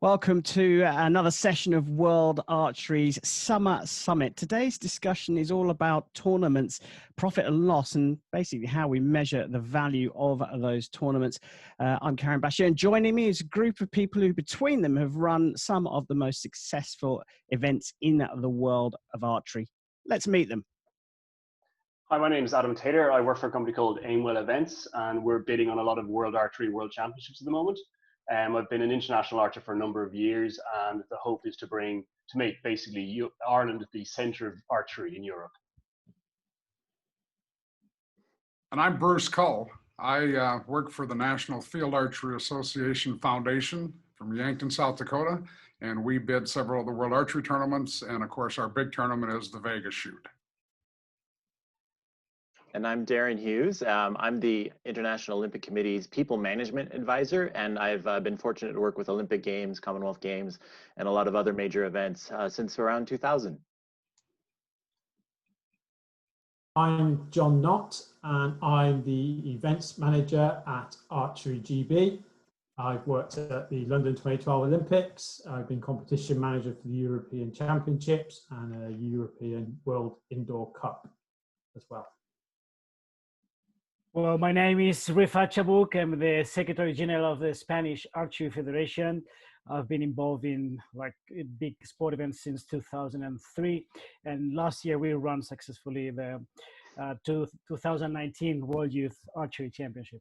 Welcome to another session of World Archery's Summer Summit. Today's discussion is all about tournaments, profit and loss, and basically how we measure the value of those tournaments. I'm Karen Bashir, and joining me is a group of people who between them have run some of the most successful events in the world of archery. Let's meet them. Hi, my name is Adam Taylor. I work for a company called Aimwell Events, and we're bidding on a lot of World Archery World Championships at the moment. I've been an international archer for a number of years, and the hope is to make basically Ireland the centre of archery in Europe. And I'm Bruce Cull. I work for the National Field Archery Association Foundation from Yankton, South Dakota, and we bid several of the World Archery tournaments, and of course our big tournament is the Vegas shoot. And I'm Darren Hughes. I'm the International Olympic Committee's People Management Advisor, and I've been fortunate to work with Olympic Games, Commonwealth Games, and a lot of other major events since around 2000. I'm John Knott, and I'm the Events Manager at Archery GB. I've worked at the London 2012 Olympics. I've been Competition Manager for the European Championships and a European World Indoor Cup as well. Well, my name is Rifat Chabuk. I'm the Secretary General of the Spanish Archery Federation. I've been involved in big sport events since 2003. And last year we ran successfully the 2019 World Youth Archery Championship.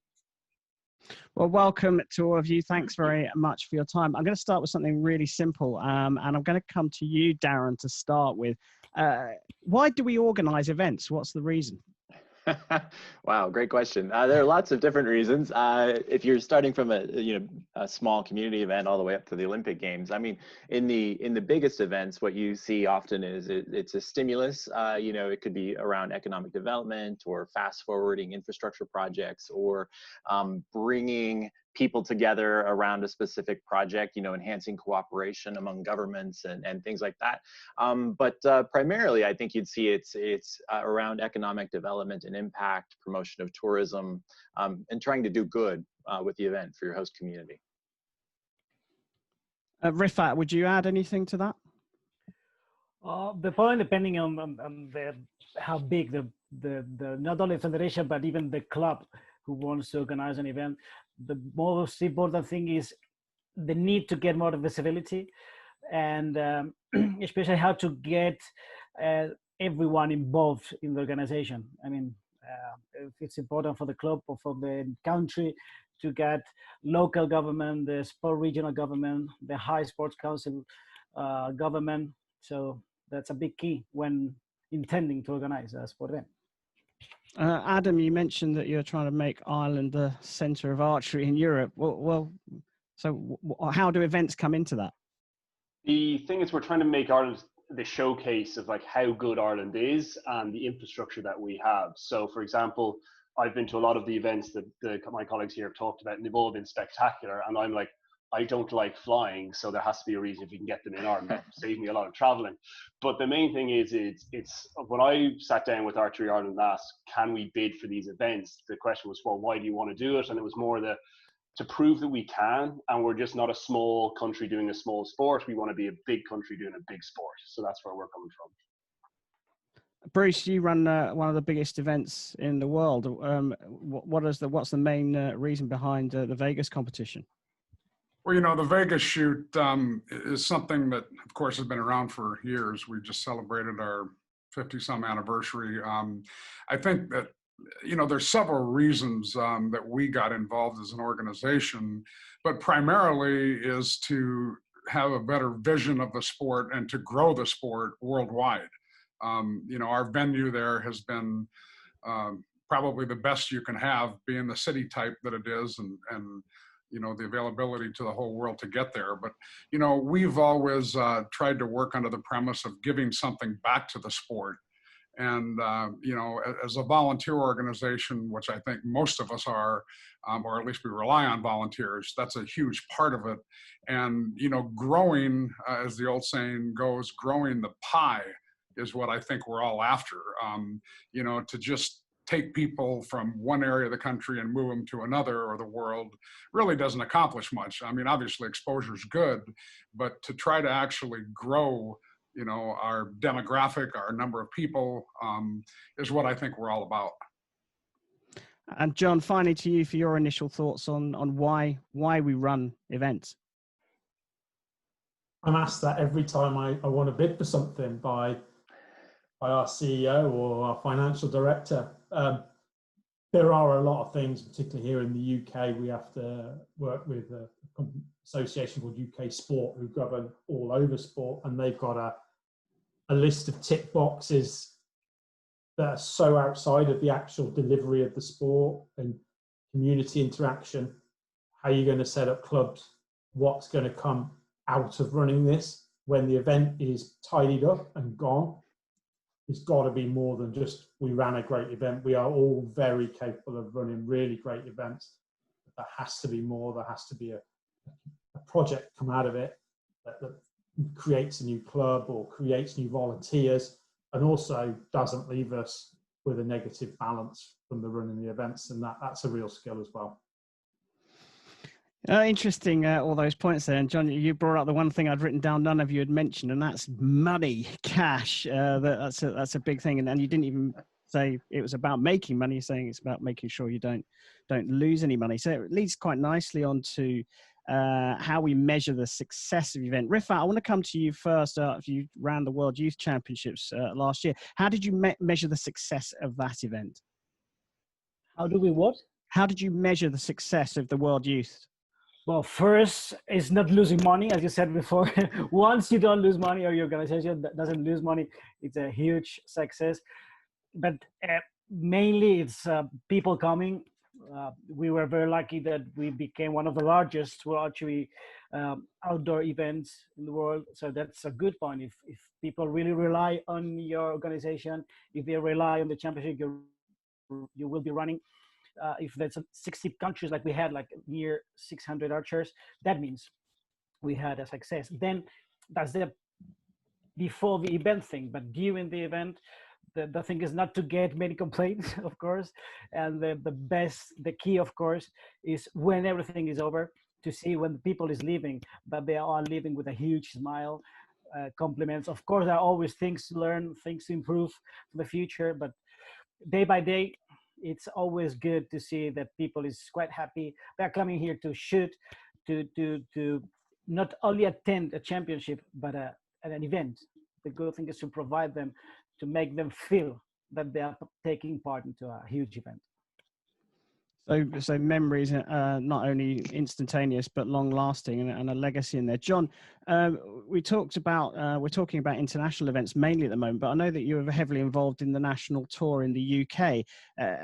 Well, welcome to all of you. Thanks very much for your time. I'm going to start with something really simple, and I'm going to come to you, Darren, to start with. Why do we organize events? What's the reason? Wow, great question. There are lots of different reasons. If you're starting from a small community event all the way up to the Olympic Games, I mean, in the biggest events, what you see often is it's a stimulus. It could be around economic development or fast forwarding infrastructure projects, or bringing people together around a specific project, enhancing cooperation among governments and things like that. But primarily, I think you'd see it's around economic development and impact, promotion of tourism, and trying to do good with the event for your host community. Rifat, would you add anything to that? The point, depending on how big the not only federation but even the club who wants to organize an event, the most important thing is the need to get more visibility, and especially how to get everyone involved in the organization. I mean, it's important for the club or for the country to get local government, the sport regional government, the high sports council government. So that's a big key when intending to organize a sport event. Adam, you mentioned that you're trying to make Ireland the centre of archery in Europe. So how do events come into that? The thing is, we're trying to make Ireland the showcase of how good Ireland is and the infrastructure that we have. So, for example, I've been to a lot of the events that my colleagues here have talked about, and they've all been spectacular. And I'm like, I don't like flying, so there has to be a reason if we can get them in Ireland. Save me a lot of traveling. But the main thing is, it's when I sat down with Archery Ireland and asked, can we bid for these events? The question was, well, why do you want to do it? And it was more to prove that we can, and we're just not a small country doing a small sport. We want to be a big country doing a big sport. So that's where we're coming from. Bruce, you run one of the biggest events in the world. What's the main reason behind the Vegas competition? Well, the Vegas shoot is something that, of course, has been around for years. We just celebrated our 50-some anniversary. I think that, there's several reasons that we got involved as an organization, but primarily is to have a better vision of the sport and to grow the sport worldwide. Our venue there has been probably the best you can have, being the city type that it is, and the availability to the whole world to get there. But, we've always tried to work under the premise of giving something back to the sport. And, as a volunteer organization, which I think most of us are, or at least we rely on volunteers, that's a huge part of it. And, growing, as the old saying goes, growing the pie is what I think we're all after. To just take people from one area of the country and move them to another or the world really doesn't accomplish much. I mean, obviously exposure is good, but to try to actually grow, you know, our demographic, our number of people, is what I think we're all about. And John, finally to you for your initial thoughts on why we run events. I'm asked that every time I want to bid for something by our CEO or our financial director. There are a lot of things, particularly here in the UK. We have to work with a association called UK Sport, who govern all over sport, and they've got a list of tick boxes that are so outside of the actual delivery of the sport and community interaction. How are you going to set up clubs? What's going to come out of running this when the event is tidied up and gone? It's got to be more than just we ran a great event. We are all very capable of running really great events. But there has to be more. There has to be a project come out of it that creates a new club or creates new volunteers, and also doesn't leave us with a negative balance from the running the events. And that's a real skill as well. Interesting, all those points there. And John, you brought up the one thing I'd written down none of you had mentioned, and that's money, cash. That's a big thing. And you didn't even say it was about making money. You're saying it's about making sure you don't lose any money. So it leads quite nicely on to how we measure the success of the event. Rifat, I want to come to you first. If you ran the World Youth Championships last year, how did you measure the success of that event? How do we what? How did you measure the success of the World Youth? Well, first is not losing money, as you said before. Once you don't lose money, or your organization doesn't lose money, it's a huge success. But mainly it's people coming. We were very lucky that we became one of the largest archery outdoor events in the world. So that's a good point. If people really rely on your organization, if they rely on the championship you will be running, if there's 60 countries like we had, like near 600 archers, that means we had a success. Then that's the before the event thing, but during the event, the thing is not to get many complaints, of course, and the key, of course, is when everything is over, to see when the people is leaving, that they are leaving with a huge smile, compliments. Of course, there are always things to learn, things to improve for the future, but day by day, it's always good to see that people is quite happy. They're coming here to shoot, to not only attend a championship, but an event. The good thing is to provide them, to make them feel that they are taking part into a huge event. So memories, not only instantaneous but long-lasting, and a legacy in there. John, we're talking about international events mainly at the moment, but I know that you're heavily involved in the national tour in the UK.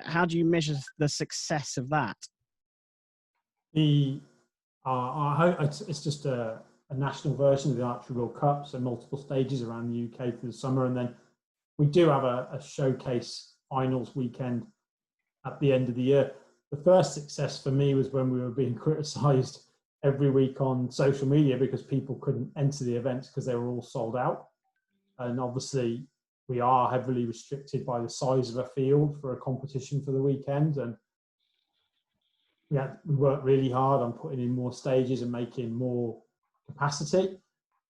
How do you measure the success of that? I hope it's just a national version of the Archery World Cup, so multiple stages around the UK for the summer, and then we do have a showcase finals weekend at the end of the year. The first success for me was when we were being criticised every week on social media because people couldn't enter the events because they were all sold out. And obviously we are heavily restricted by the size of a field for a competition for the weekend. And we worked really hard on putting in more stages and making more capacity,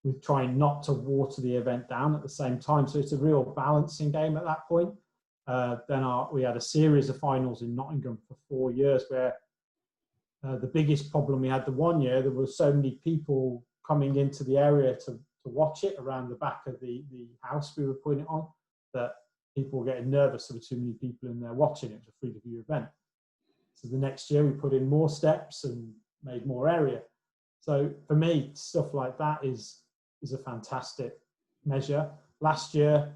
with trying not to water the event down at the same time. So it's a real balancing game at that point. Then we had a series of finals in Nottingham for 4 years, where the biggest problem we had the one year, there were so many people coming into the area to watch it around the back of the house we were putting it on, that people were getting nervous. There were too many people in there watching. It was a free-to-view event. So the next year we put in more steps and made more area. So for me, stuff like that is a fantastic measure. Last year,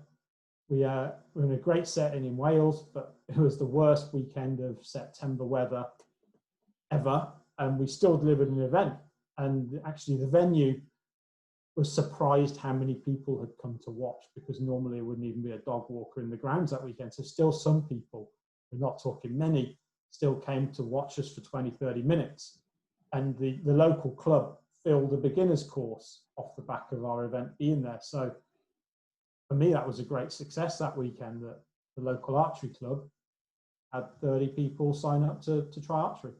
we were in a great setting in Wales, but it was the worst weekend of September weather ever, and we still delivered an event. And actually the venue was surprised how many people had come to watch, because normally it wouldn't even be a dog walker in the grounds that weekend. So still some people, we're not talking many, still came to watch us for 20, 30 minutes. And the local club filled a beginner's course off the back of our event being there. So for me, that was a great success that weekend, that the local archery club had 30 people sign up to try archery.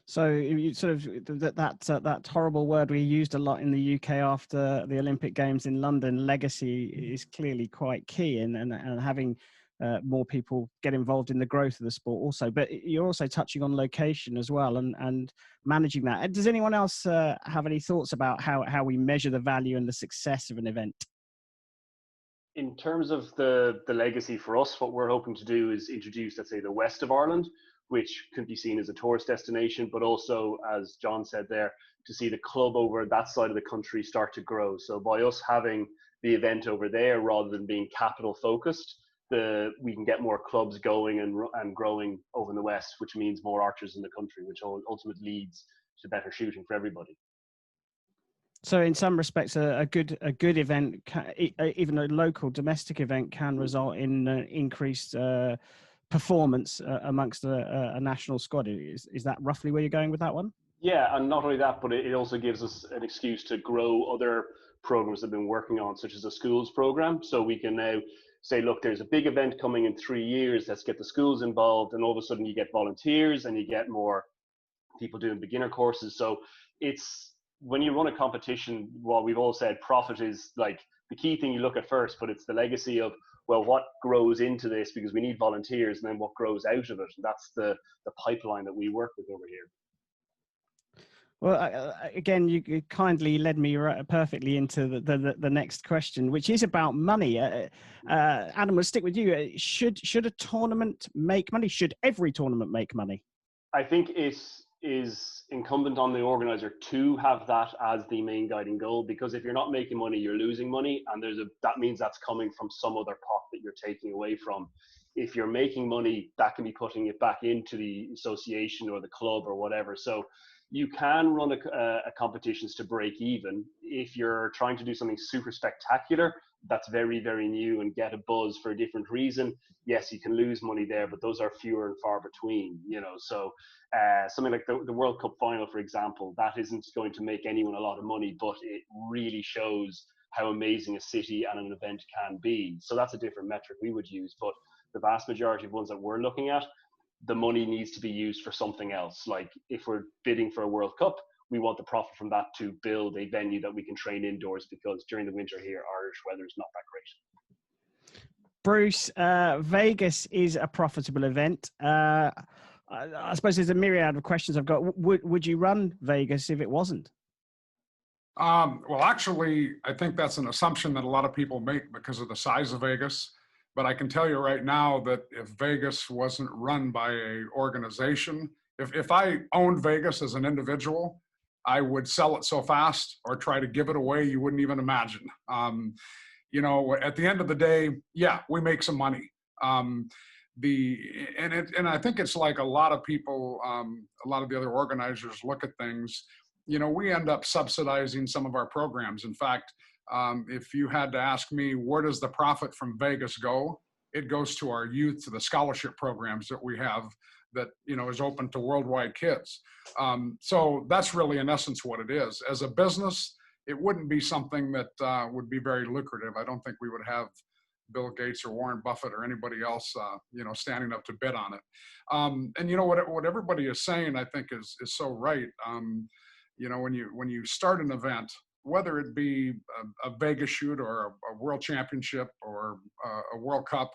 So you sort of that horrible word we used a lot in the UK after the Olympic Games in London, legacy, is clearly quite key, and having more people get involved in the growth of the sport also. But you're also touching on location as well, and managing that. Does anyone else have any thoughts about how we measure the value and the success of an event? In terms of the legacy for us, what we're hoping to do is introduce, let's say, the west of Ireland, which could be seen as a tourist destination, but also, as John said there, to see the club over that side of the country start to grow. So by us having the event over there rather than being capital focused, we can get more clubs going and growing over in the west, which means more archers in the country, which ultimately leads to better shooting for everybody. So in some respects, a good event, even a local domestic event, can result in increased performance amongst a national squad. Is that roughly where you're going with that one? Yeah, and not only that, but it also gives us an excuse to grow other programs that we've been working on, such as the schools program. So we can now say, look, there's a big event coming in 3 years, let's get the schools involved, and all of a sudden you get volunteers and you get more people doing beginner courses. So it's, when you run a competition, well, we've all said profit is like the key thing you look at first, but it's the legacy of, well, what grows into this, because we need volunteers, and then what grows out of it. And that's the pipeline that we work with over here. Well, again, you kindly led me perfectly into the next question, which is about money. Adam, we'll stick with you. Should a tournament make money? Should every tournament make money? I think it is incumbent on the organizer to have that as the main guiding goal, because if you're not making money, you're losing money, and that means that's coming from some other pot that you're taking away from. If you're making money, that can be putting it back into the association or the club or whatever. So you can run a competitions to break even. If you're trying to do something super spectacular, that's very, very new and get a buzz for a different reason, yes, you can lose money there, but those are fewer and far between, you know. So something like the World Cup final, for example, that isn't going to make anyone a lot of money, but it really shows how amazing a city and an event can be. So that's a different metric we would use. But the vast majority of ones that we're looking at, the money needs to be used for something else. Like if we're bidding for a World Cup, we want the profit from that to build a venue that we can train indoors, because during the winter here, Irish weather is not that great. Bruce, Vegas is a profitable event. I suppose there's a myriad of questions I've got. Would you run Vegas if it wasn't? Well, actually, I think that's an assumption that a lot of people make because of the size of Vegas. But I can tell you right now that if Vegas wasn't run by an organization, if I owned Vegas as an individual, I would sell it so fast or try to give it away you wouldn't even imagine. You know, at the end of the day, yeah, we make some money. And I think it's like a lot of people, a lot of the other organizers look at things. You know, we end up subsidizing some of our programs. In fact, if you had to ask me, where does the profit from Vegas go? It goes to our youth, to the scholarship programs that we have that, you know, is open to worldwide kids. So that's really in essence what it is. As a business, it wouldn't be something that would be very lucrative. I don't think we would have Bill Gates or Warren Buffett or anybody else, you know, standing up to bid on it. And you know what everybody is saying, I think is so right. You know, when you start an event, whether it be a Vegas shoot or a world championship or a World Cup,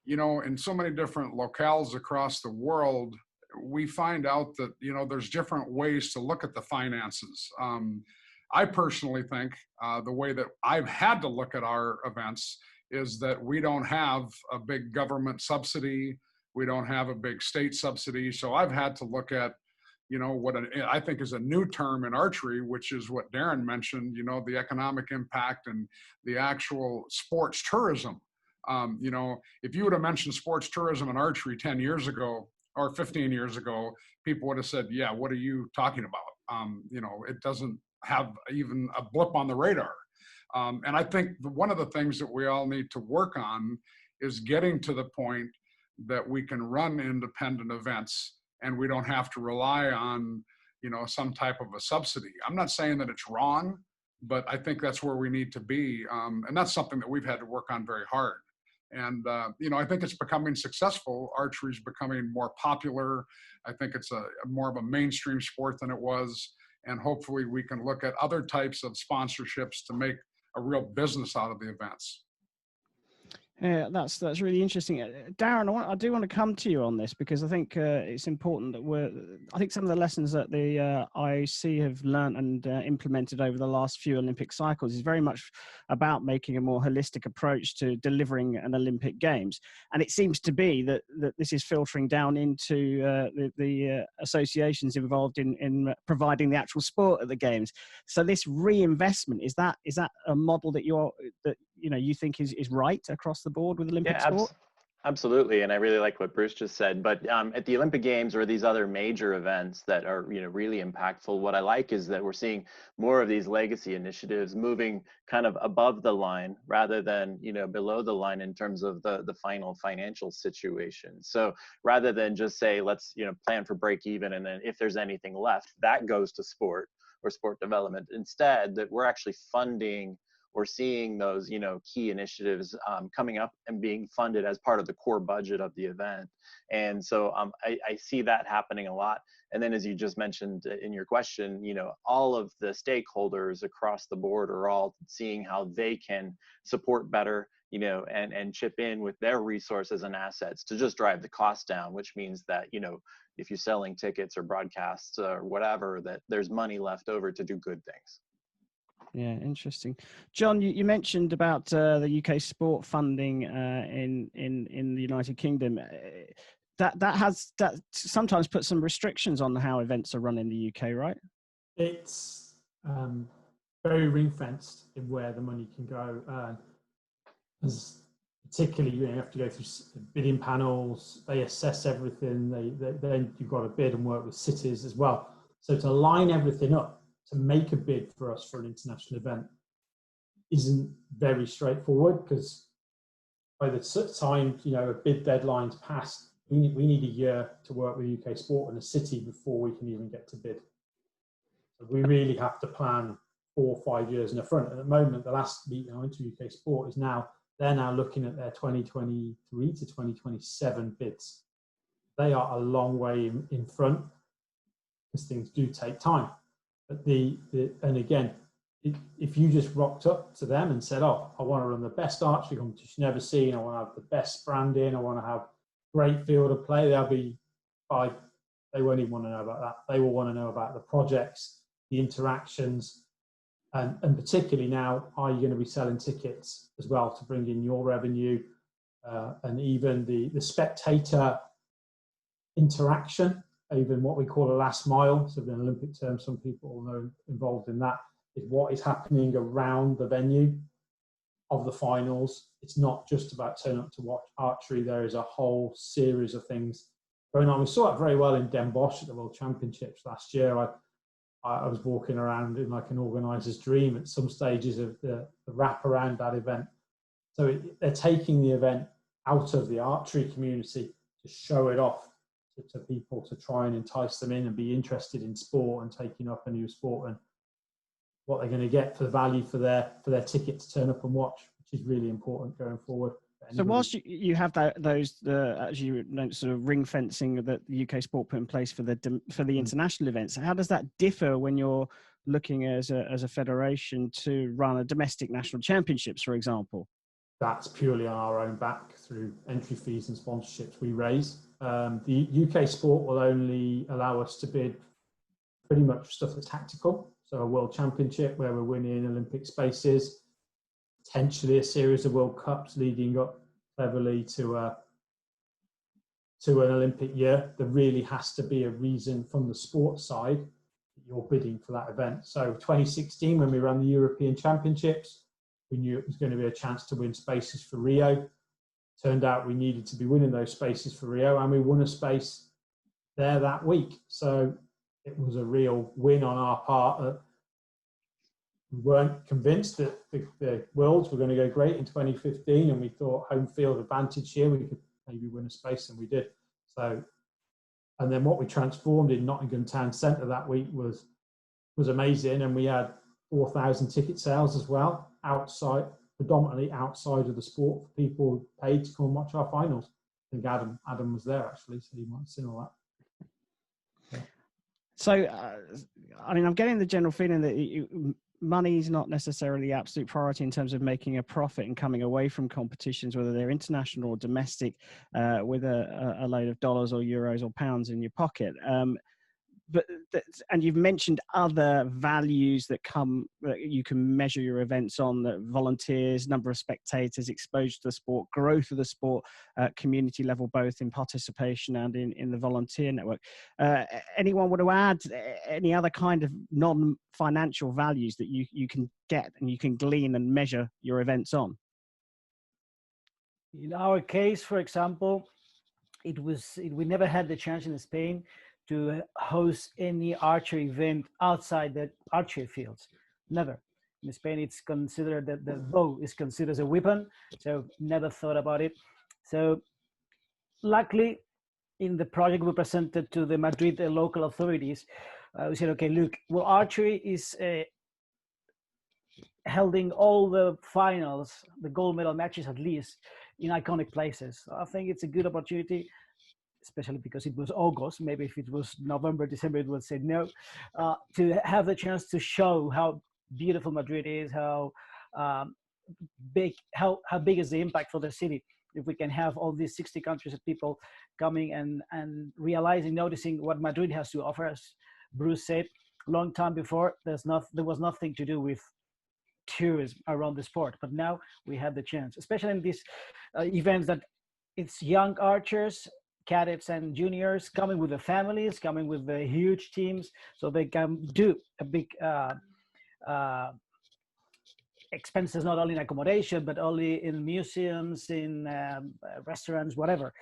you know, in so many different locales across the world, we find out that, you know, there's different ways to look at the finances. I personally think the way that I've had to look at our events is that we don't have a big government subsidy. We don't have a big state subsidy. So I've had to look at, you know, what I think is a new term in archery, which is what Darren mentioned, you know, the economic impact and the actual sports tourism. You know, if you would have mentioned sports tourism in archery 10 years ago or 15 years ago, people would have said, yeah, what are you talking about? You know, it doesn't have even a blip on the radar. And I think one of the things that we all need to work on is getting to the point that we can run independent events and we don't have to rely on, you know, some type of a subsidy. I'm not saying that it's wrong, but I think that's where we need to be. And that's something that we've had to work on very hard. And, I think it's becoming successful. Archery is becoming more popular. I think it's more of a mainstream sport than it was. And hopefully we can look at other types of sponsorships to make a real business out of the events. Yeah, that's really interesting. Darren, I do want to come to you on this because I think it's important that I think some of the lessons that the IOC have learned and implemented over the last few Olympic cycles is very much about making a more holistic approach to delivering an Olympic Games. And it seems to be that this is filtering down into the associations involved in providing the actual sport at the Games. So this reinvestment, is that a model that you think is right across the board with Olympic sport? Absolutely, and I really like what Bruce just said. But at the Olympic Games or these other major events that are really impactful, what I like is that we're seeing more of these legacy initiatives moving kind of above the line rather than below the line in terms of the final financial situation. So rather than just say let's plan for break even, and then if there's anything left, that goes to sport or sport development. Instead, that we're actually funding or seeing those key initiatives coming up and being funded as part of the core budget of the event. And so I see that happening a lot. And then, as you just mentioned in your question, all of the stakeholders across the board are all seeing how they can support better, and chip in with their resources and assets to just drive the cost down, which means that, if you're selling tickets or broadcasts or whatever, that there's money left over to do good things. Yeah, interesting. John, you mentioned about the UK sport funding in the United Kingdom. That sometimes puts some restrictions on how events are run in the UK, right? It's very ring fenced in where the money can go. Particularly, you have to go through bidding panels. They assess everything. Then you've got to bid and work with cities as well. So to line everything up, to make a bid for us for an international event isn't very straightforward, because by the time a bid deadline's passed, we need a year to work with UK Sport and a city before we can even get to bid. So we really have to plan 4 or 5 years in the front. At the moment, the last meeting I went to UK Sport is they're now looking at their 2023 to 2027 bids. They are a long way in front, because things do take time. But and again, if you just rocked up to them and said, "Oh, I want to run the best archery competition you've ever seen. I want to have the best branding. I want to have great field of play," they'll be fine. They won't even want to know about that. They will want to know about the projects, the interactions, and particularly now, are you going to be selling tickets as well to bring in your revenue, and even the spectator interaction. Even what we call a last mile, so in Olympic terms, some people will know involved in that, is what is happening around the venue of the finals. It's not just about turning up to watch archery. There is a whole series of things going on. We saw it very well in Den Bosch at the World Championships last year. I was walking around in like an organiser's dream at some stages of the wrap around that event. So they're taking the event out of the archery community to show it off to people, to try and entice them in and be interested in sport and taking up a new sport, and what they're going to get for the value for their ticket to turn up and watch, which is really important going forward. So whilst you have those as you know, sort of ring fencing that the UK Sport put in place for the international events, how does that differ when you're looking as a federation to run a domestic national championships, for example? That's purely on our own back through entry fees and sponsorships we raise. The UK Sport will only allow us to bid pretty much stuff that's tactical. So a World Championship where we're winning Olympic spaces, potentially a series of World Cups leading up cleverly to an Olympic year. There really has to be a reason from the sports side that you're bidding for that event. So 2016, when we ran the European Championships, we knew it was going to be a chance to win spaces for Rio. Turned out we needed to be winning those spaces for Rio, and we won a space there that week. So it was a real win on our part. We weren't convinced that the Worlds were going to go great in 2015, and we thought home field advantage here, we could maybe win a space, and we did. So, and then what we transformed in Nottingham Town Centre that week was amazing, and we had 4,000 ticket sales as well outside predominantly outside of the sport for people who paid to come and watch our finals. I think Adam was there actually, so he might have seen all that. So, I mean, I'm getting the general feeling that money is not necessarily the absolute priority in terms of making a profit and coming away from competitions, whether they're international or domestic, with a load of dollars or euros or pounds in your pocket. And you've mentioned other values that you can measure your events on: the volunteers, number of spectators, exposure to the sport, growth of the sport, community level, both in participation and in the volunteer network. Anyone want to add any other kind of non-financial values that you can get and you can glean and measure your events on? In our case, for example, we never had the chance in Spain to host any archery event outside the archery fields. Never. In Spain, it's considered that the bow is considered as a weapon, so never thought about it. So luckily, in the project we presented to the Madrid local authorities, we said, okay, look, well, archery is holding all the finals, the gold medal matches at least, in iconic places. So I think it's a good opportunity, especially because it was August. Maybe if it was November, December, it would say no, to have the chance to show how beautiful Madrid is, how big is the impact for the city. If we can have all these 60 countries of people coming and realizing, noticing what Madrid has to offer, as Bruce said, long time before, there was nothing to do with tourism around the sport. But now we have the chance, especially in these events that it's young archers, cadets and juniors coming with the families, coming with the huge teams, so they can do a big expenses, not only in accommodation, but only in museums, in restaurants, whatever.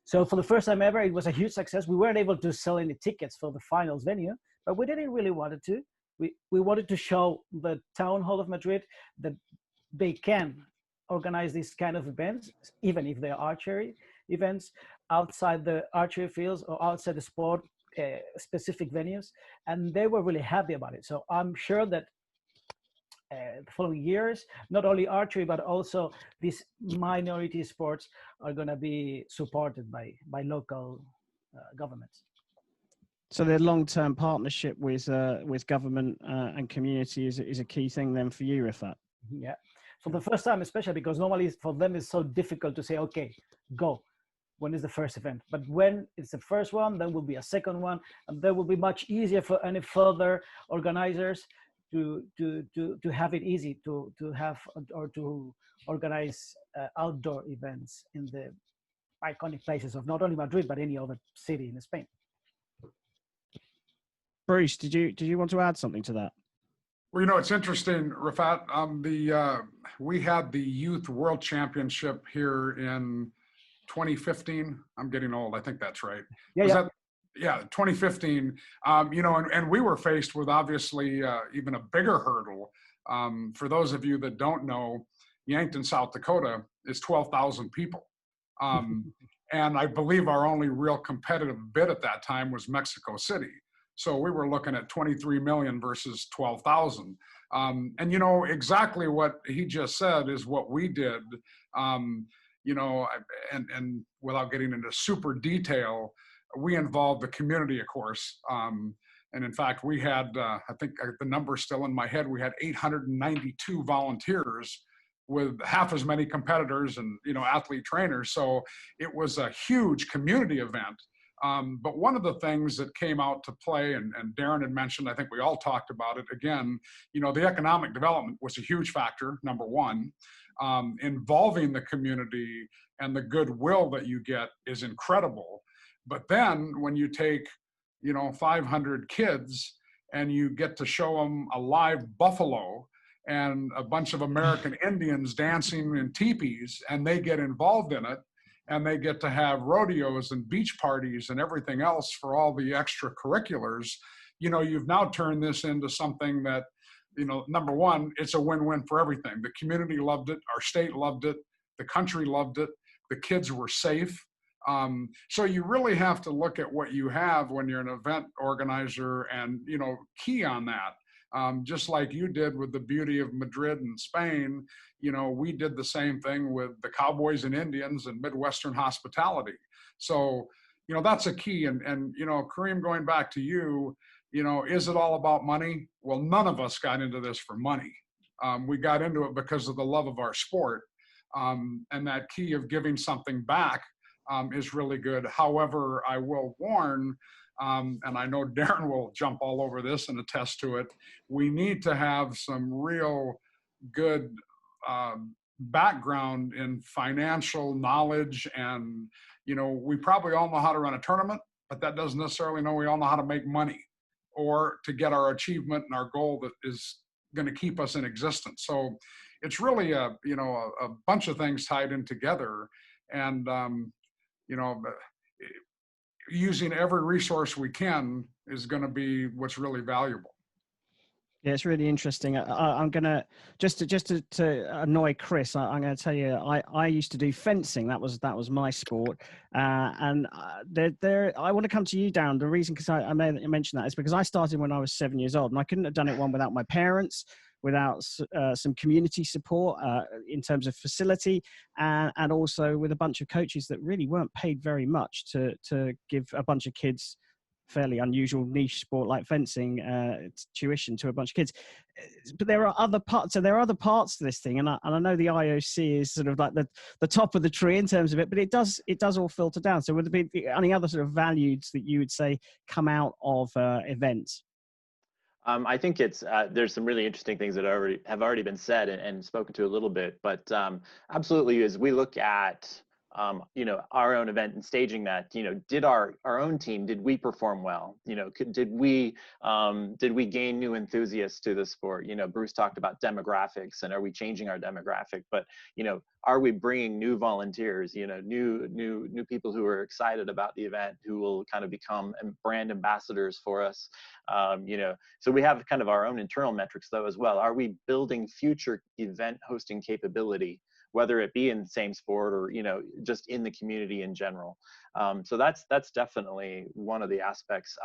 So for the first time ever, it was a huge success. We weren't able to sell any tickets for the finals venue, but we didn't really want to. We wanted to show the town hall of Madrid that they can organize these kind of events, even if they're archery events, outside the archery fields or outside the sport specific venues, and they were really happy about it. So I'm sure that the following years, not only archery but also these minority sports are going to be supported by local governments. So the long-term partnership with government and community is a key thing then for you, Rifat? Yeah, for the first time, especially because normally for them it's so difficult to say, okay, go. When is the first event? But when it's the first one, then will be a second one, and that will be much easier for any further organizers to have it easy to have or to organize outdoor events in the iconic places of not only Madrid but any other city in Spain. Bruce, did you want to add something to that? Well, it's interesting, Rafat. We had the Youth World Championship here in 2015. I'm getting old. I think that's right. Yeah, 2015. And we were faced with obviously even a bigger hurdle. For those of you that don't know, Yankton, South Dakota is 12,000 people. And I believe our only real competitive bid at that time was Mexico City. So we were looking at 23 million versus 12,000. And exactly what he just said is what we did. And without getting into super detail, we involved the community, of course. And in fact, we had, I think the number's still in my head, we had 892 volunteers with half as many competitors and, athlete trainers. So it was a huge community event. But one of the things that came out to play, and Darren had mentioned, I think we all talked about it again, the economic development was a huge factor, number one. Involving the community and the goodwill that you get is incredible. But then when you take, 500 kids and you get to show them a live buffalo and a bunch of American Indians dancing in teepees, and they get involved in it, and they get to have rodeos and beach parties and everything else for all the extracurriculars, you've now turned this into something that, number one, it's a win-win for everything. The community loved it, our state loved it, the country loved it, the kids were safe. So you really have to look at what you have when you're an event organizer and, key on that. Just like you did with the beauty of Madrid and Spain, you know, we did the same thing with the Cowboys and Indians and Midwestern hospitality. So, you know, that's a key. And you know, Kareem, going back to you, you know, is it all about money? Well, none of us got into this for money. We got into it because of the love of our sport. And that key of giving something back is really good. However, I will warn, and I know Darren will jump all over this and attest to it, we need to have some real good background in financial knowledge. And, you know, we probably all know how to run a tournament, but that doesn't necessarily mean we all know how to make money or to get our achievement and our goal that is going to keep us in existence. So it's really a bunch of things tied in together. And, you know, using every resource we can is going to be what's really valuable. Yeah, it's really interesting. I'm gonna just to annoy Chris. I'm going to tell you, I used to do fencing. That was my sport. And I want to come to you, Darren. The reason, because I may mention that, is because I started when I was 7 years old, and I couldn't have done it without my parents, without some community support in terms of facility, and also with a bunch of coaches that really weren't paid very much to give a bunch of kids fairly unusual niche sport like fencing tuition to a bunch of kids. But there are other parts. So there are other parts to this thing, and I know the IOC is sort of like the top of the tree in terms of it, but it does all filter down. So would there be any other sort of values that you would say come out of events? I think it's there's some really interesting things that have already been said and spoken to a little bit, but absolutely, as we look at you know, our own event and staging that, you know, did our own team, did we perform well? You know, did we gain new enthusiasts to the sport? You know, Bruce talked about demographics, and are we changing our demographic? But, you know, are we bringing new volunteers, you know, new people who are excited about the event, who will kind of become brand ambassadors for us? You know, so we have kind of our own internal metrics though as well. Are we building future event hosting capability, whether it be in the same sport or, you know, just in the community in general? So that's definitely one of the aspects.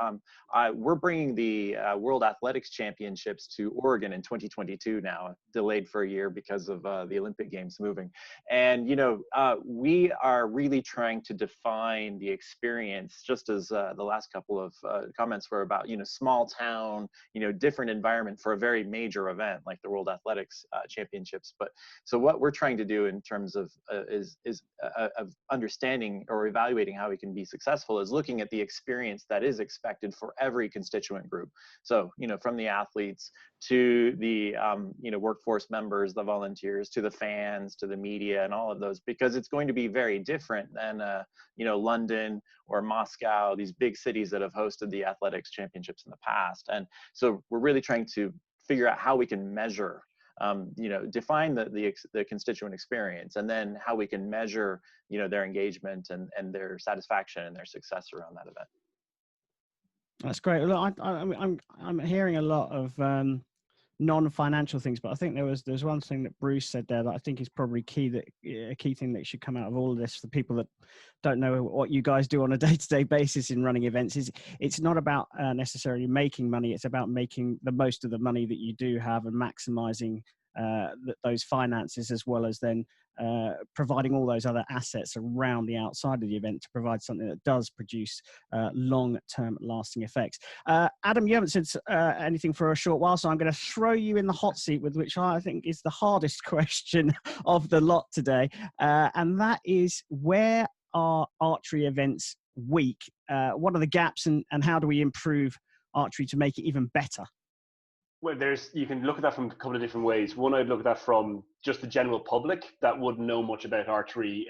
We're bringing the World Athletics Championships to Oregon in 2022 now, delayed for a year because of the Olympic Games moving. And, you know, we are really trying to define the experience, just as the last couple of comments were about, you know, small town, you know, different environment for a very major event like the World Athletics Championships. But so what we're trying to do in terms of of understanding or evaluating how we can be successful is looking at the experience that is expected for every constituent group. So, you know, from the athletes to the you know, workforce members, the volunteers, to the fans, to the media, and all of those, because it's going to be very different than you know, London or Moscow, these big cities that have hosted the athletics championships in the past. And so we're really trying to figure out how we can measure, you know, define the constituent experience, and then how we can measure, you know, their engagement and their satisfaction and their success around that event. That's great. Look, I'm hearing a lot of non-financial things, but I think there's one thing that Bruce said there that I think is probably a key thing that should come out of all of this for people that don't know what you guys do on a day-to-day basis in running events. Is it's not about necessarily making money. It's about making the most of the money that you do have and maximizing those finances, as well as then providing all those other assets around the outside of the event to provide something that does produce long-term lasting effects. Adam, you haven't said anything for a short while, so I'm going to throw you in the hot seat with which I think is the hardest question of the lot today, and that is, where are archery events weak? What are the gaps, and how do we improve archery to make it even better? Well, you can look at that from a couple of different ways. One, I'd look at that from just the general public that wouldn't know much about archery.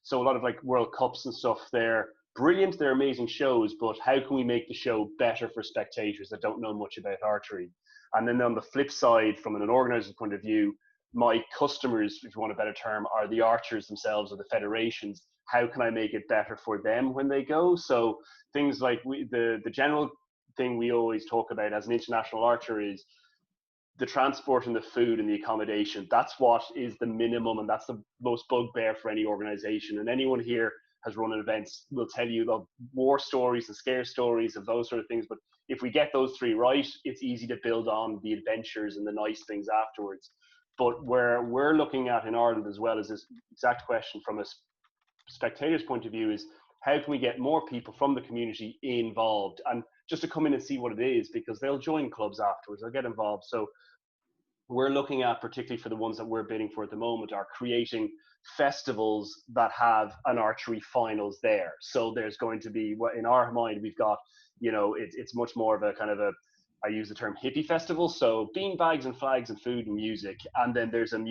So a lot of like World Cups and stuff, they're brilliant, they're amazing shows, but how can we make the show better for spectators that don't know much about archery? And then on the flip side, from an organizer's point of view, my customers, if you want a better term, are the archers themselves or the federations. How can I make it better for them when they go? So things like the general thing we always talk about as an international archer is the transport and the food and the accommodation. That's what is the minimum, and that's the most bugbear for any organization. And anyone here has run events will tell you of war stories and scare stories of those sort of things. But if we get those three right, it's easy to build on the adventures and the nice things afterwards. But where we're looking at in Ireland as well is this exact question from a spectator's point of view is, how can we get more people from the community involved and just to come in and see what it is, because they'll join clubs afterwards, they'll get involved. So we're looking at, particularly for the ones that we're bidding for at the moment, are creating festivals that have an archery finals there. So there's going to be, in our mind, we've got, it's much more of a kind of I use the term hippie festival. So bean bags and flags and food and music. And then there's an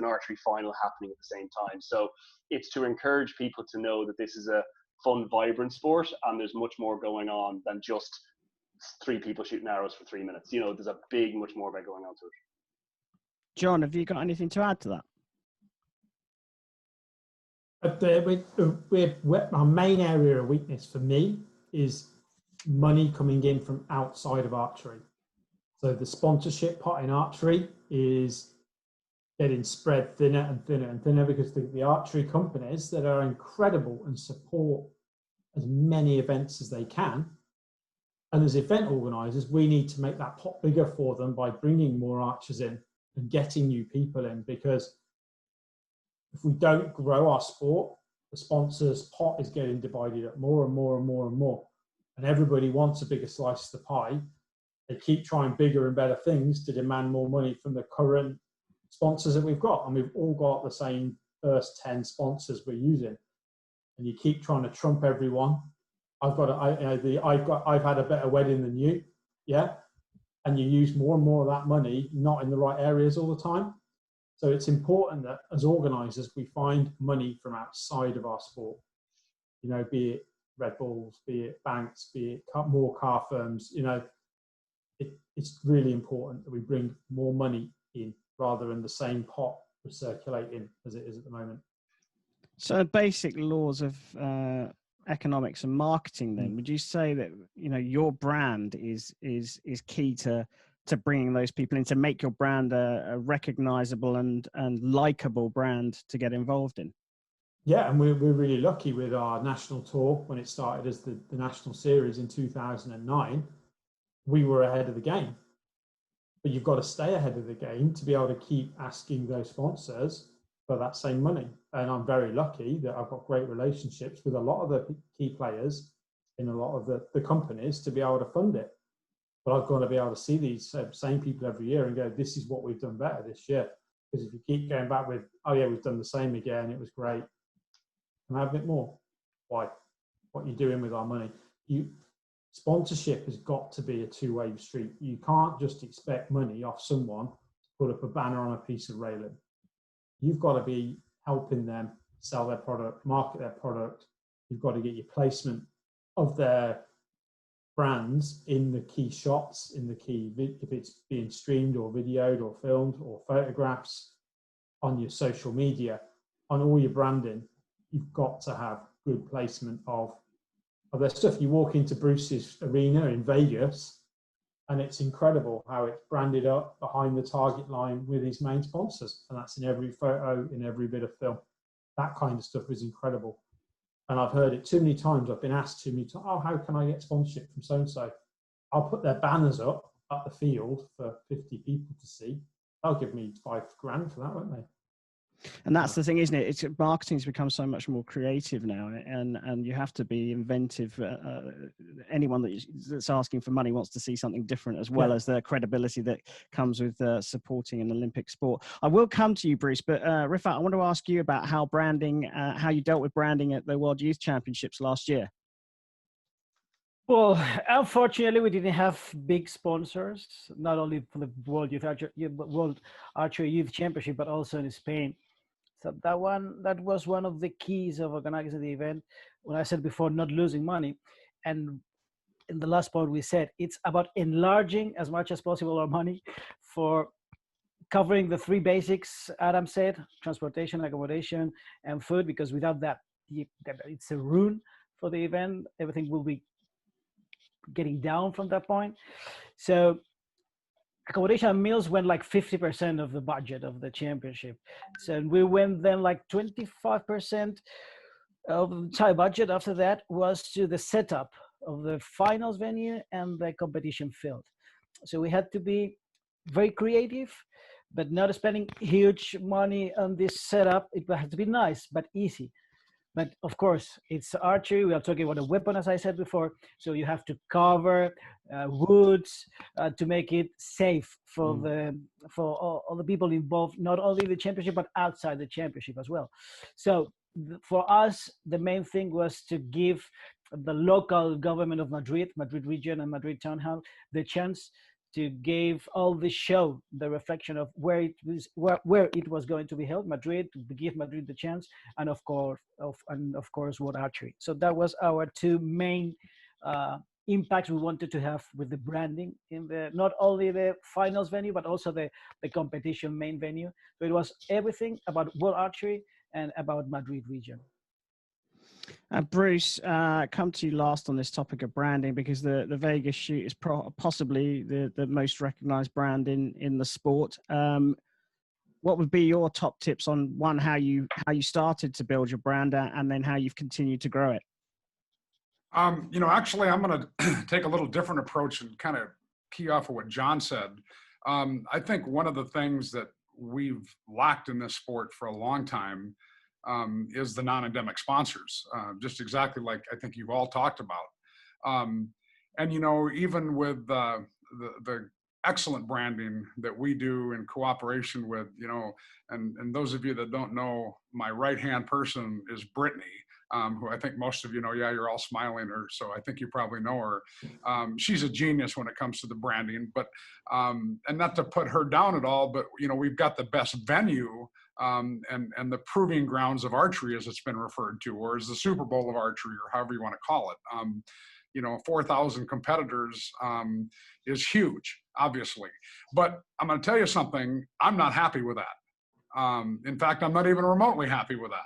archery final happening at the same time. So it's to encourage people to know that this is a fun, vibrant sport, and there's much more going on than just 3 people shooting arrows for 3 minutes. There's much more about going on to it. John, have you got anything to add to that? Our main area of weakness for me is money coming in from outside of archery. So the sponsorship pot in archery is getting spread thinner and thinner and thinner, because the archery companies that are incredible and support as many events as they can, and as event organisers, we need to make that pot bigger for them by bringing more archers in and getting new people in, because if we don't grow our sport, the sponsors' pot is getting divided up more and more and more and more, and everybody wants a bigger slice of the pie. They keep trying bigger and better things to demand more money from the current sponsors that we've got, and we've all got the same first 10 sponsors we're using, and you keep trying to trump everyone. I've had a better wedding than you, yeah, and you use more and more of that money not in the right areas all the time. So it's important that as organisers we find money from outside of our sport, be it Red Bulls, be it banks, be it more car firms. It's really important that we bring more money in rather than the same pot recirculating as it is at the moment. So basic laws of economics and marketing then, would you say that your brand is key to bringing those people in, to make your brand a recognizable and likable brand to get involved in? Yeah, and we're really lucky with our national tour. When it started as the national series in 2009, we were ahead of the game. But you've got to stay ahead of the game to be able to keep asking those sponsors for that same money. And I'm very lucky that I've got great relationships with a lot of the key players in a lot of the companies to be able to fund it. But I've got to be able to see these same people every year and go, this is what we've done better this year. Because if you keep going back with, oh yeah, we've done the same again, it was great, and have a bit more. Why? What are you doing with our money? Sponsorship has got to be a two-way street. You can't just expect money off someone to put up a banner on a piece of railing. You've got to be helping them sell their product, market their product. You've got to get your placement of their brands in the key shots, in the key, if it's being streamed or videoed or filmed or photographs, on your social media, on all your branding. You've got to have good placement of their stuff. You walk into Bruce's arena in Vegas and it's incredible how it's branded up behind the target line with his main sponsors, and that's in every photo, in every bit of film. That kind of stuff is incredible. And I've heard it too many times. I've been asked too many times, oh, how can I get sponsorship from so-and-so? I'll put their banners up the field for 50 people to see. They'll give me $5,000 for that, won't they? And that's the thing, isn't it? Marketing's become so much more creative now, and you have to be inventive. Anyone that's asking for money wants to see something different, as well as the credibility that comes with supporting an Olympic sport. I will come to you, Bruce, but Rifat, I want to ask you about how you dealt with branding at the World Youth Championships last year. Well, unfortunately, we didn't have big sponsors, not only for the World Archery Youth Championship, but also in Spain. So that was one of the keys of organizing the event. When I said before, not losing money. And in the last point we said, it's about enlarging as much as possible our money for covering the 3 basics Adam said: transportation, accommodation, and food, because without that, it's a ruin for the event. Everything will be getting down from that point. So accommodation and meals went like 50% of the budget of the championship. So we went then like 25% of the entire budget after that was to the setup of the finals venue and the competition field. So we had to be very creative, but not spending huge money on this setup. It had to be nice but easy. But of course, it's archery. We are talking about a weapon, as I said before. So you have to cover woods to make it safe for all the people involved, not only the championship but outside the championship as well. So for us, the main thing was to give the local government of Madrid, Madrid region and Madrid town hall, the chance to give all the show the reflection of where it was going to be held, Madrid, to give Madrid the chance, and of course World Archery. So that was our two main impacts we wanted to have with the branding in the not only the finals venue but also the competition main venue. So it was everything about World Archery and about Madrid region. Bruce, come to you last on this topic of branding, because the Vegas shoot is possibly the most recognized brand in the sport. What would be your top tips on one, how you started to build your brand, and then how you've continued to grow it? Actually, I'm going to take a little different approach and kind of key off of what John said. I think one of the things that we've lacked in this sport for a long time is the non-endemic sponsors, just exactly like I think you've all talked about. And, even with the excellent branding that we do in cooperation with, and those of you that don't know, my right-hand person is Brittany, who I think most of you know. Yeah, you're all smiling, so I think you probably know her. She's a genius when it comes to the branding, but, and not to put her down at all, but, we've got the best venue and the proving grounds of archery, as it's been referred to, or as the Super Bowl of archery, or however you want to call it. 4,000 competitors is huge, obviously. But I'm going to tell you something, I'm not happy with that. In fact, I'm not even remotely happy with that.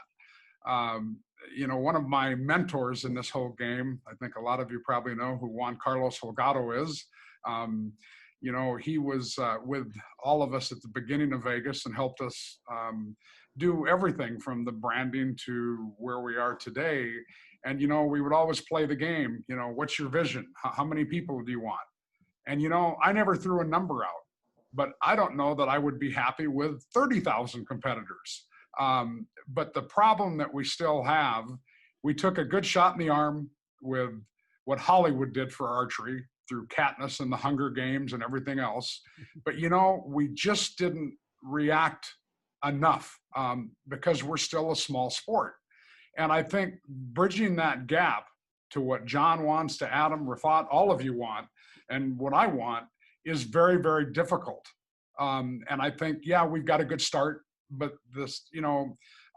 One of my mentors in this whole game, I think a lot of you probably know who Juan Carlos Holgado is. He was with all of us at the beginning of Vegas and helped us do everything from the branding to where we are today. And, we would always play the game, what's your vision? How many people do you want? And, I never threw a number out, but I don't know that I would be happy with 30,000 competitors. But the problem that we still have, we took a good shot in the arm with what Hollywood did for archery through Katniss and the Hunger Games and everything else. But, we just didn't react enough because we're still a small sport. And I think bridging that gap to what John wants, to Adam, Rafat, all of you want, and what I want is very, very difficult. And I think, yeah, we've got a good start, but this,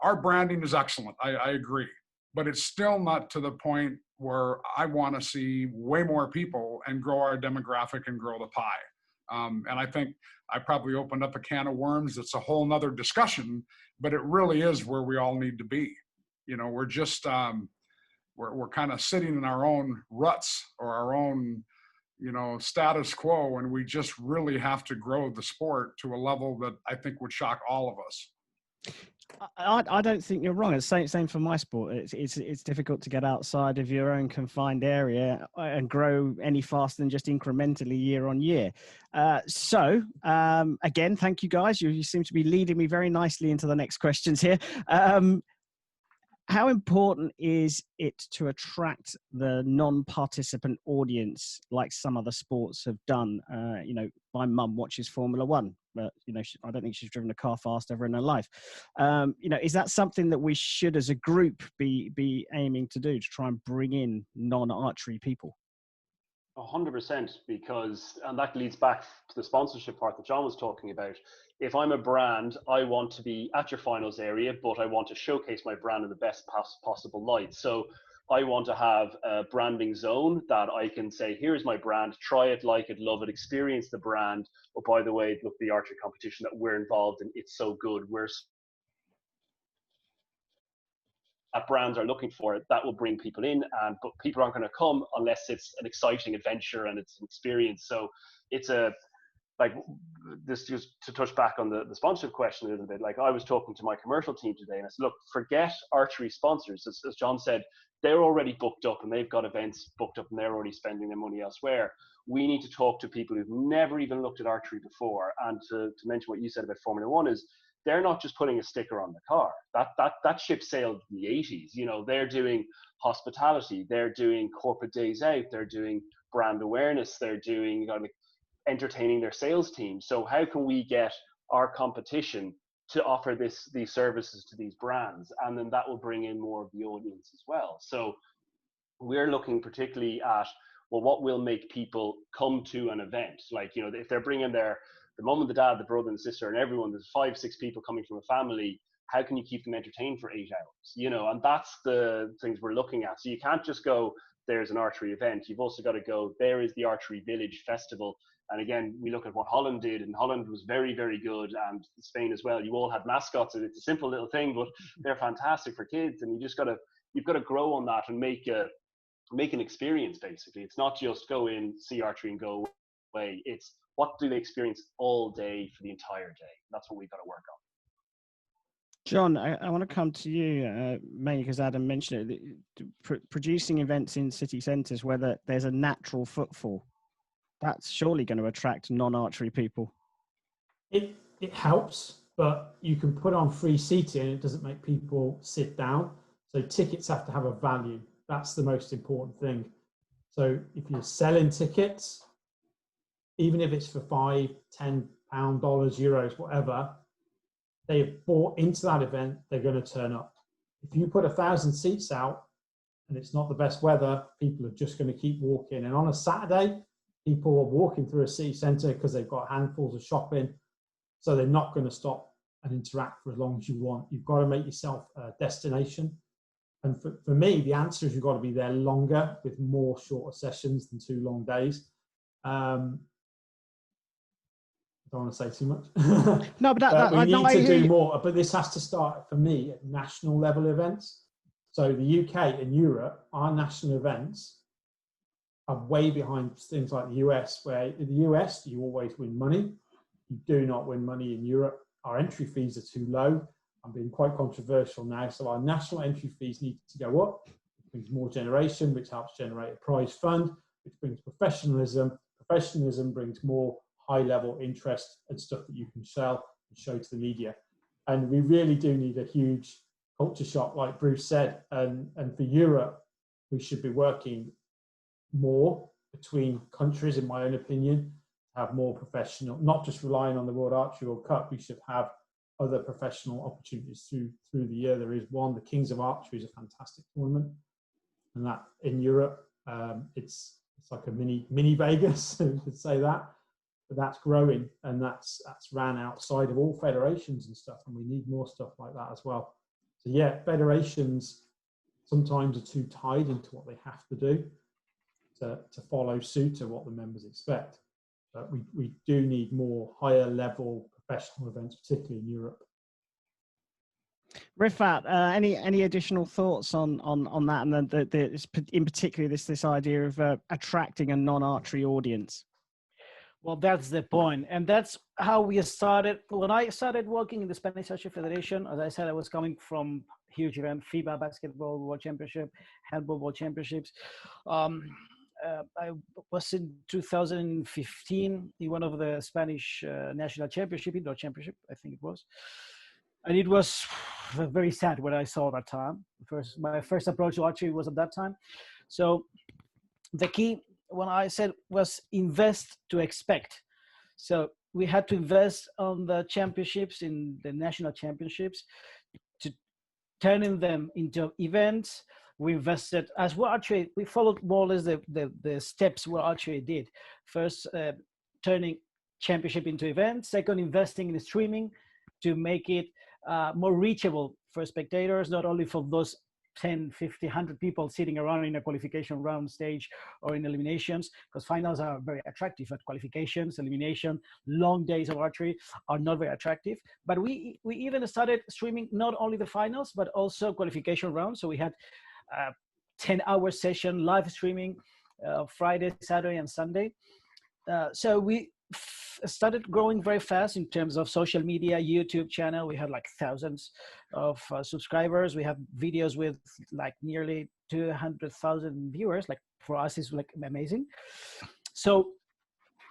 our branding is excellent. I agree, but it's still not to the point where I want to see way more people and grow our demographic and grow the pie. And I think I probably opened up a can of worms. It's a whole nother discussion, but it really is where we all need to be. We're just, we're kind of sitting in our own ruts or our own, status quo, and we just really have to grow the sport to a level that I think would shock all of us. I don't think you're wrong. It's same for my sport. It's difficult to get outside of your own confined area and grow any faster than just incrementally year on year. So again, thank you guys. You seem to be leading me very nicely into the next questions here. How important is it to attract the non-participant audience like some other sports have done? My mum watches Formula One, but, I don't think she's driven a car fast ever in her life. Is that something that we should, as a group, be aiming to do, to try and bring in non-archery people? 100%, and that leads back to the sponsorship part that John was talking about. If I'm a brand, I want to be at your finals area, but I want to showcase my brand in the best possible light. So I want to have a branding zone that I can say, here's my brand, try it, like it, love it, experience the brand. Oh, by the way, look, the archery competition that we're involved in, it's so good. That brands are looking for it, that will bring people in, but people aren't going to come unless it's an exciting adventure and it's an experience. So it's like this, just to touch back on the sponsorship question a little bit, like I was talking to my commercial team today and I said, look, forget archery sponsors. As John said, they're already booked up and they've got events booked up and they're already spending their money elsewhere. We need to talk to people who've never even looked at archery before. And to mention what you said about Formula One is, they're not just putting a sticker on the car. That ship sailed in the 80s. You know, they're doing hospitality, they're doing corporate days out, they're doing brand awareness, they're doing entertaining their sales team. So how can we get our competition to offer these services to these brands? And then that will bring in more of the audience as well. So we're looking particularly at, well, what will make people come to an event? Like, you know, if they're bringing the mom and the dad, the brother and sister and everyone, there's 5-6 people coming from a family, how can you keep them entertained for 8 hours? You know, and that's the things we're looking at. So you can't just go, there's an archery event. You've also got to go, there is the Archery Village Festival. And again, we look at what Holland did, and Holland was very, very good, and Spain as well. You all had mascots, and it's a simple little thing, but they're fantastic for kids. And you've got to grow on that and make an experience, basically. It's not just go in, see archery and go away. It's what do they experience all day for the entire day? That's what we've got to work on. John, I want to come to you, mainly because Adam mentioned it, producing events in city centres where there's a natural footfall. That's surely going to attract non-archery people. It helps, but you can put on free seating and it doesn't make people sit down. So tickets have to have a value. That's the most important thing. So if you're selling tickets, even if it's for £5, £10, euros, whatever, they've bought into that event, they're going to turn up. If you put 1,000 seats out and it's not the best weather, people are just going to keep walking. And on a Saturday, people are walking through a city centre because they've got handfuls of shopping. So they're not going to stop and interact for as long as you want. You've got to make yourself a destination. And for me, the answer is you've got to be there longer with more shorter sessions than 2 long days. I don't want to say too much. No, but we need to do more. But this has to start, for me, at national level events. So the UK and Europe, our national events are way behind things like the US, where in the US, you always win money. You do not win money in Europe. Our entry fees are too low. I'm being quite controversial now. So our national entry fees need to go up, which brings more generation, which helps generate a prize fund, which brings professionalism. Professionalism brings more high-level interest and stuff that you can sell and show to the media. And we really do need a huge culture shock, like Bruce said. And for Europe, we should be working more between countries, in my own opinion, to have more professional, not just relying on the World Archery World Cup. We should have other professional opportunities through the year. There is one, the Kings of Archery is a fantastic tournament. And that in Europe, it's like a mini Vegas, you could say that. But that's growing, and that's ran outside of all federations and stuff, and we need more stuff like that as well. So yeah, federations sometimes are too tied into what they have to do to follow suit to what the members expect. But we do need more higher level professional events, particularly in Europe. Rifat, any additional thoughts on that, and then in particular this idea of attracting a non-archery audience? Well, that's the point. And that's how we started. When I started working in the Spanish Archery Federation, as I said, I was coming from huge event, FIBA Basketball World Championship, Handball World Championships. I was in 2015 in one of the Spanish national championship, indoor championship, I think it was. And it was very sad when I saw that time. My first approach to archery was at that time. So the key, when I said, was invest to expect. So we had to invest on the championships, in the national championships, to turning them into events. We invested, as World Archery, we followed more or less the steps World Archery did. First, turning championship into events. Second, investing in streaming to make it more reachable for spectators, not only for those 10, 50, 100 people sitting around in a qualification round stage or in eliminations, because finals are very attractive, but qualifications, elimination, long days of archery are not very attractive. But we even started streaming not only the finals, but also qualification rounds. So we had 10-hour session live streaming Friday, Saturday, and Sunday. So we started growing very fast in terms of social media, YouTube channel. We had like thousands of subscribers. We have videos with like nearly 200,000 viewers. Like for us, is like amazing. So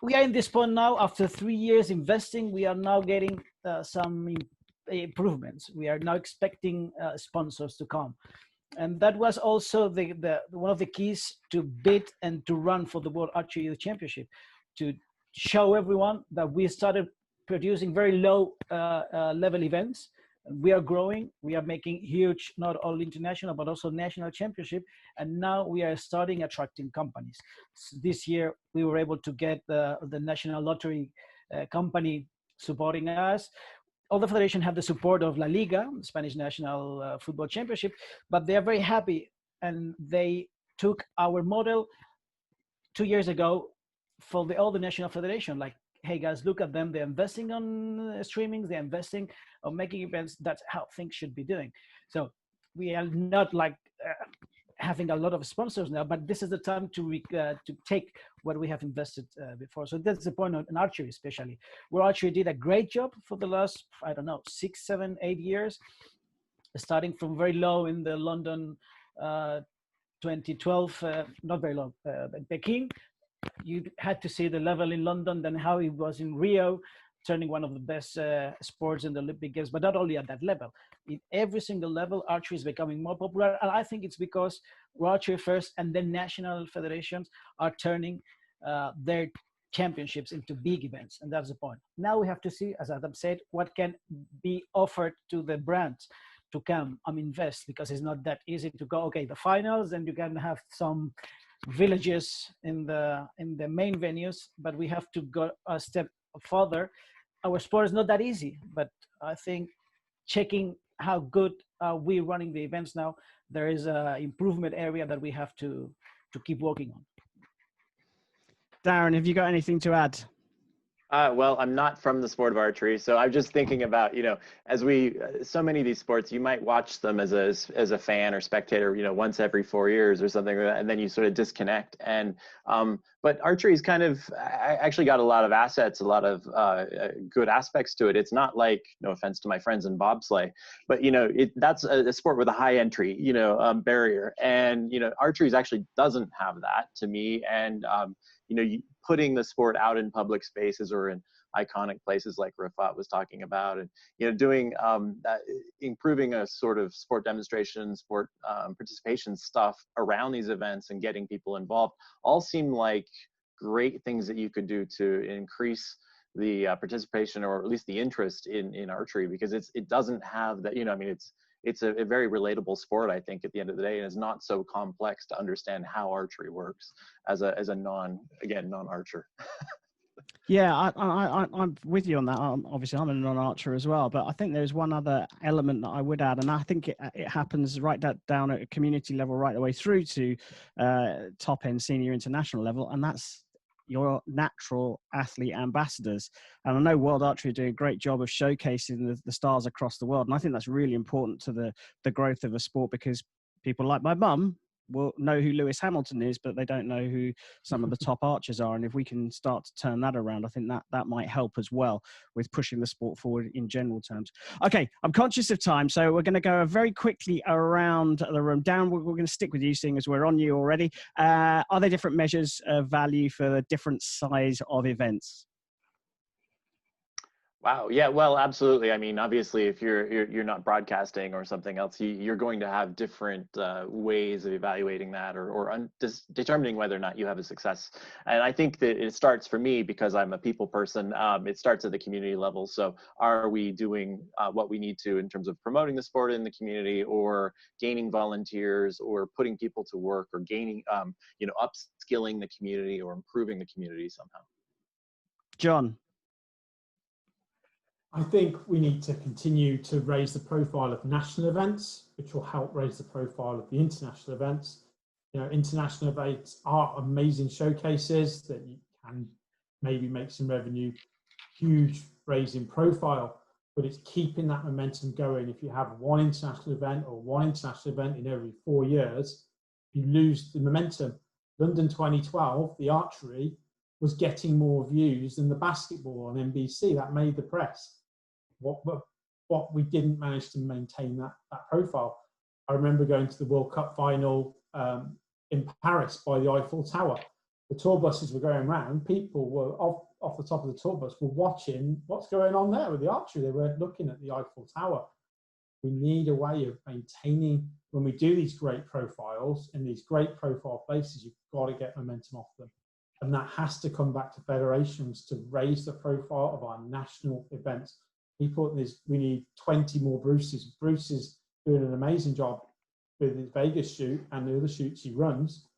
we are in this point now. After 3 years investing, we are now getting some improvements. We are now expecting sponsors to come. And that was also the one of the keys to bid and to run for the World Archery Youth Championship, to show everyone that we started producing very low level events. We are growing. We are making huge, not only international, but also national championship. And now we are starting attracting companies. So this year, we were able to get the National Lottery company supporting us. All the federation have the support of La Liga, the Spanish National Football Championship, but they are very happy, and they took our model 2 years ago for all the national federation. Like, hey guys, look at them. They're investing on streaming. They're investing on making events. That's how things should be doing. So we are not like having a lot of sponsors now, but this is the time to take what we have invested before. So that's the point in archery, especially, where archery did a great job for the last, I don't know, 6, 7, 8 years, starting from very low in the London 2012, not very low, Peking. You had to see the level in London, then how it was in Rio, turning one of the best sports in the Olympic Games, but not only at that level. In every single level, archery is becoming more popular. And I think it's because archery first and then national federations are turning their championships into big events. And that's the point. Now we have to see, as Adam said, what can be offered to the brands to come and invest, because it's not that easy to go, okay, the finals, and you can have some villages in the main venues, but we have to go a step further. Our sport is not that easy, but I think checking how good we're running the events now, there is an improvement area that we have to keep working on. Darren, have you got anything to add? Well, I'm not from the sport of archery, so I'm just thinking about, as so many of these sports, you might watch them as a fan or spectator, once every 4 years or something like that, and then you sort of disconnect. And but archery's kind of actually got a lot of assets, a lot of good aspects to it. It's not like, no offense to my friends in bobsleigh, but that's a sport with a high entry, barrier, and archery actually doesn't have that, to me. And putting the sport out in public spaces or in iconic places like Rafat was talking about, and doing improving a sort of sport demonstration, sport participation stuff around these events and getting people involved, all seem like great things that you could do to increase the participation, or at least the interest in archery, because it doesn't have that, it's a very relatable sport, I think, at the end of the day, and it's not so complex to understand how archery works as a non-archer. Yeah, I'm with you on that. Obviously, I'm a non-archer as well, but I think there's one other element that I would add, and I think it happens right down at a community level, right the way through to top-end senior international level, and that's your natural athlete ambassadors. And I know World Archery are doing a great job of showcasing the stars across the world, and I think that's really important to the growth of a sport, because people like my mum will know who Lewis Hamilton is, but they don't know who some of the top archers are. And if we can start to turn that around, I think that might help as well with pushing the sport forward in general terms. Okay, I'm conscious of time, so we're going to go very quickly around the room. Darren, we're going to stick with you, seeing as we're on you already. Are there different measures of value for the different size of events? Wow. Yeah, well, absolutely. I mean, obviously, if you're not broadcasting or something else, you're going to have different ways of evaluating that, or determining whether or not you have a success. And I think that it starts, for me, because I'm a people person, it starts at the community level. So are we doing what we need to in terms of promoting the sport in the community, or gaining volunteers, or putting people to work, or gaining, upskilling the community, or improving the community somehow? John? I think we need to continue to raise the profile of national events, which will help raise the profile of the international events. International events are amazing showcases that you can maybe make some revenue, huge raise in profile, but it's keeping that momentum going. If you have one international event or one international event in every 4 years, you lose the momentum. London 2012, the archery was getting more views than the basketball on NBC. That made the press. What we didn't manage to maintain that profile. I remember going to the World Cup final in Paris by the Eiffel Tower. The tour buses were going around. People were off the top of the tour bus were watching what's going on there with the archery. They weren't looking at the Eiffel Tower. We need a way of maintaining, when we do these great profiles in these great profile places, you've got to get momentum off them. And that has to come back to federations to raise the profile of our national events. We need 20 more Bruces. Bruce is doing an amazing job with his Vegas shoot and the other shoots he runs,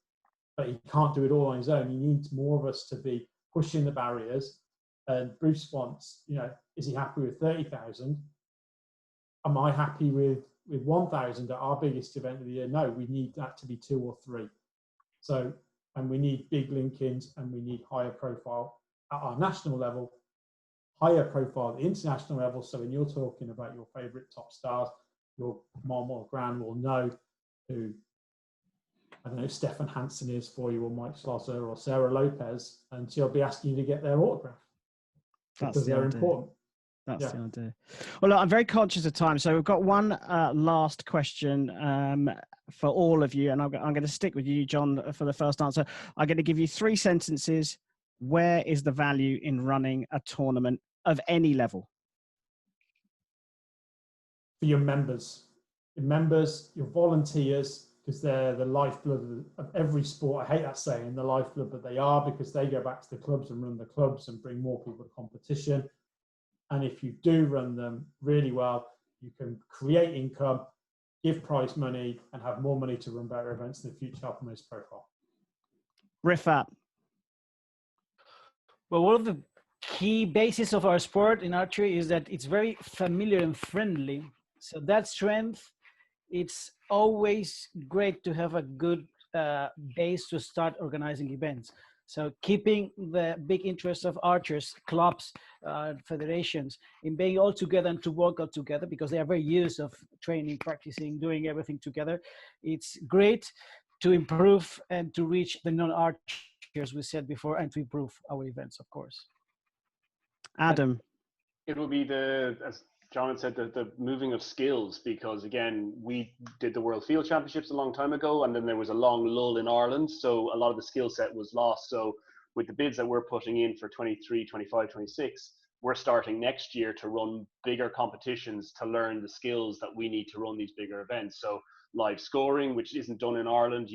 but he can't do it all on his own. He needs more of us to be pushing the barriers. And Bruce wants, is he happy with 30,000? Am I happy with 1,000 at our biggest event of the year? No, we need that to be 2 or 3. So, and we need big link-ins, and we need higher profile at our national level, higher profile at the international level. So when you're talking about your favorite top stars, your mom or gran will know who, I don't know, Stefan Hansen is for you, or Mike Schlosser or Sarah Lopez, and she'll be asking you to get their autograph because they're important. That's the idea. Well, look, I'm very conscious of time, so we've got one last question for all of you, and I'm going to stick with you, John, for the first answer. I'm going to give you 3 sentences. Where is the value in running a tournament of any level? For your members, your volunteers, because they're the lifeblood of every sport. I hate that saying, the lifeblood, but they are, because they go back to the clubs and run the clubs and bring more people to competition. And if you do run them really well, you can create income, give prize money, and have more money to run better events in the future, help them most profile. Rifat. Well, one of the key basis of our sport in archery is that it's very familiar and friendly. So that strength, it's always great to have a good base to start organizing events. So keeping the big interest of archers, clubs, federations, in being all together and to work all together, because they are very used of training, practicing, doing everything together. It's great to improve and to reach the non-archers, we said before, and to improve our events, of course. Adam. It will be as John had said, the moving of skills, because again, we did the World Field Championships a long time ago, and then there was a long lull in Ireland, so a lot of the skill set was lost. So with the bids that we're putting in for 23, 25, 26, we're starting next year to run bigger competitions to learn the skills that we need to run these bigger events. So live scoring, which isn't done in Ireland,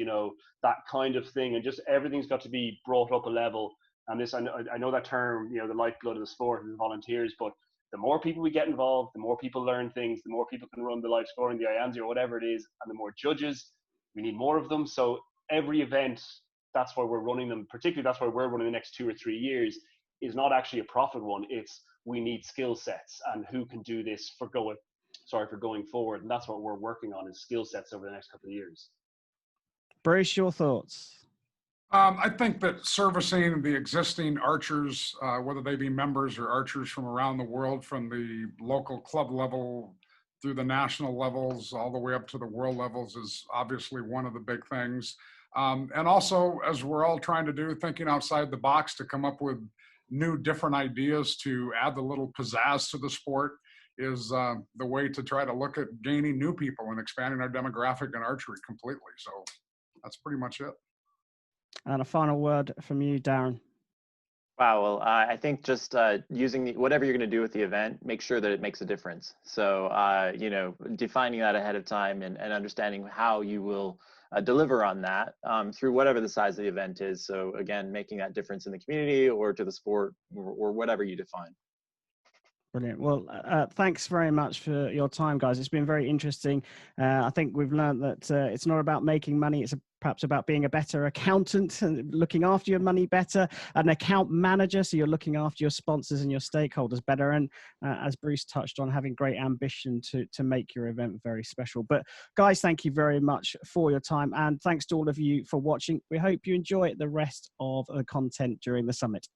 that kind of thing, and just everything's got to be brought up a level. And this, I know that term, the lifeblood of the sport is volunteers, but the more people we get involved, the more people learn things, the more people can run the live scoring, the IANSI or whatever it is, and the more judges, we need more of them. So every event, that's why we're running them, particularly that's why we're running the next 2 or 3 years, is not actually a profit one. It's we need skill sets and who can do this for going forward. And that's what we're working on, is skill sets over the next couple of years. Bruce, your thoughts? I think that servicing the existing archers, whether they be members or archers from around the world, from the local club level through the national levels, all the way up to the world levels, is obviously one of the big things. And also, as we're all trying to do, thinking outside the box to come up with new, different ideas to add the little pizzazz to the sport is the way to try to look at gaining new people and expanding our demographic in archery completely. So that's pretty much it. And a final word from you, Darren. Wow, well, I think just using whatever you're going to do with the event, make sure that it makes a difference. So, defining that ahead of time and understanding how you will deliver on that through whatever the size of the event is. So again, making that difference in the community or to the sport or whatever you define. Brilliant. Well, thanks very much for your time, guys. It's been very interesting. I think we've learned that it's not about making money. It's perhaps about being a better accountant and looking after your money better, an account manager, so you're looking after your sponsors and your stakeholders better. And as Bruce touched on, having great ambition to make your event very special. But guys, thank you very much for your time. And thanks to all of you for watching. We hope you enjoy the rest of the content during the summit.